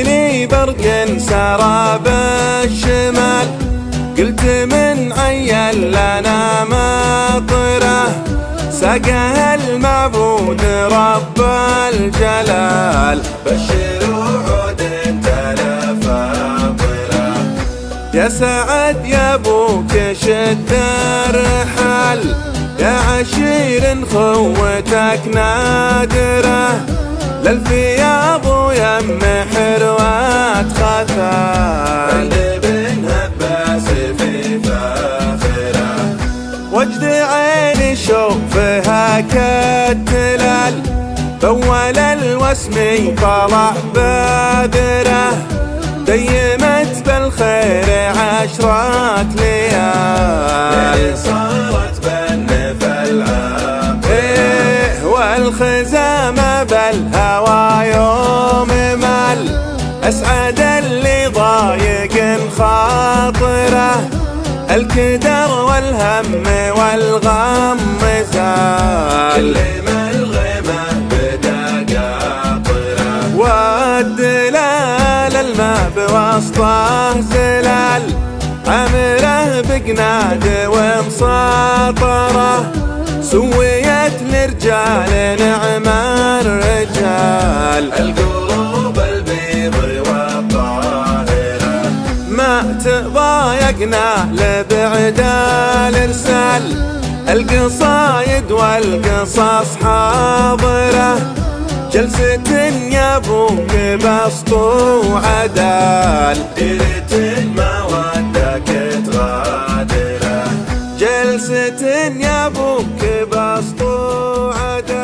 لي برق سرى بالشمال، قلت من عيل لنا مطره، سقاها المعبود رب الجلال. بشروا عود تلف فاطرة، يا سعد يا ابوك شد الرحال، يا عشير خوتك نادره، للفياض ويم حروات خثال. بن هباس في فاخره، وجد عيني شوفها كالتلال، بول الوسم طلع بادره، ديمت بالخير عشرات ليال. صارت بالنفل عاقرة، والخزامة بالهوى يوم مال، أسعد اللي ضايق خاطره، الكدر والهم والغم زال. كل ما الغيمة بدا قاطرة، والدلال الماء بوسطه زلال، عمره بقناد ومساطره، سويت لرجال نعم الرجال. القلوب البيض والطاهرة، ما تضايقنا لبعد الارسال، القصايد والقصص حاضره، جلسة يا ابوك بسط وعدال. ديرة مودك تغادره، جلسة يا ابوك بسط وعدال.